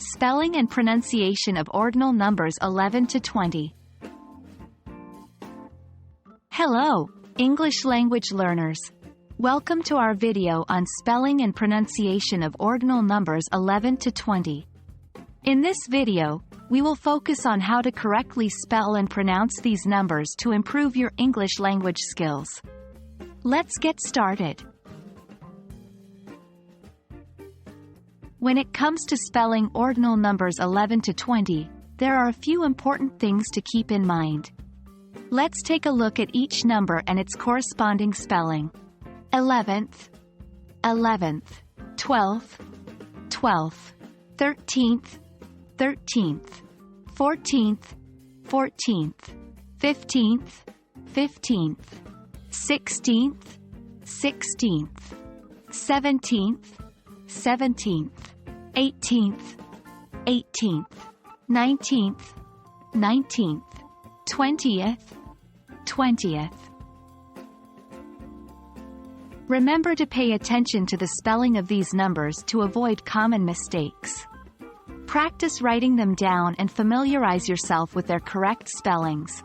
Spelling and pronunciation of ordinal numbers 11 to 20. Hello, English language learners. Welcome to our video on spelling and pronunciation of ordinal numbers 11 to 20. In this video, we will focus on how to correctly spell and pronounce these numbers to improve your English language skills. Let's get started. When it comes to spelling ordinal numbers 11 to 20, there are a few important things to keep in mind. Let's take a look at each number and its corresponding spelling. 11th, 11th, 12th, 12th, 13th, 13th, 14th, 14th, 15th, 15th, 16th, 16th, 17th, 17th, 18th, 18th, 19th, 19th, 20th, 20th. Remember to pay attention to the spelling of these numbers to avoid common mistakes. Practice writing them down and familiarize yourself with their correct spellings.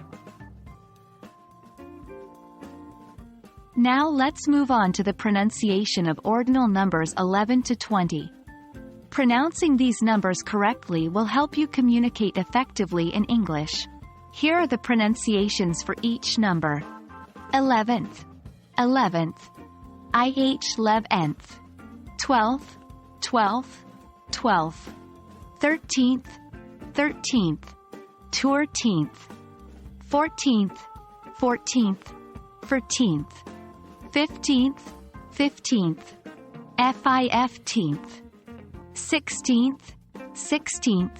Now let's move on to the pronunciation of ordinal numbers 11 to 20. Pronouncing these numbers correctly will help you communicate effectively in English. Here are the pronunciations for each number. 11th, 11th, IH-11th, 12th, 12th, 12th, 13th, 13th, 14th, 14th, 14th, 14th, 15th, 15th, 15th, 16th, 16th,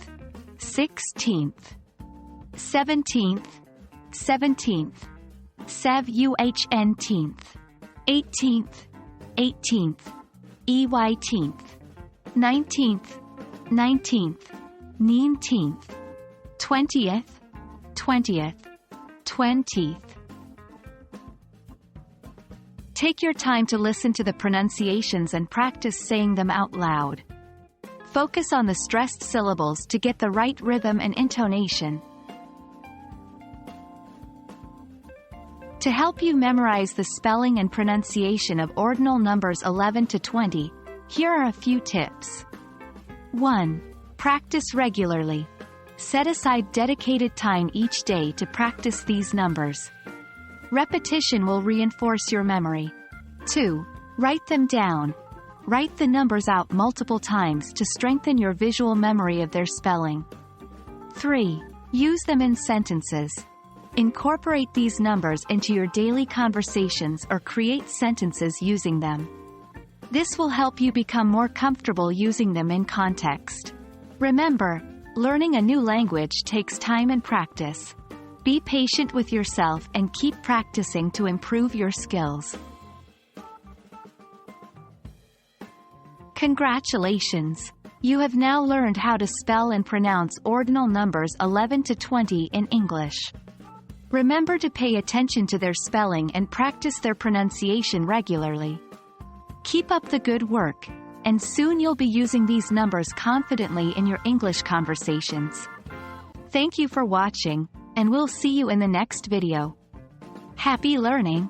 16th, 17th, 17th, 17th, 18th, 18th, EYTeenth, 19th, 19th, 19th, 20th, 20th, 20th. Take your time to listen to the pronunciations and practice saying them out loud. Focus on the stressed syllables to get the right rhythm and intonation. To help you memorize the spelling and pronunciation of ordinal numbers 11 to 20, here are a few tips. 1. Practice regularly. Set aside dedicated time each day to practice these numbers. Repetition will reinforce your memory. 2. Write them down. Write the numbers out multiple times to strengthen your visual memory of their spelling. 3. Use them in sentences. Incorporate these numbers into your daily conversations or create sentences using them. This will help you become more comfortable using them in context. Remember, learning a new language takes time and practice. Be patient with yourself and keep practicing to improve your skills. Congratulations! You have now learned how to spell and pronounce ordinal numbers 11 to 20 in English. Remember to pay attention to their spelling and practice their pronunciation regularly. Keep up the good work, and soon you'll be using these numbers confidently in your English conversations. Thank you for watching, and we'll see you in the next video. Happy learning!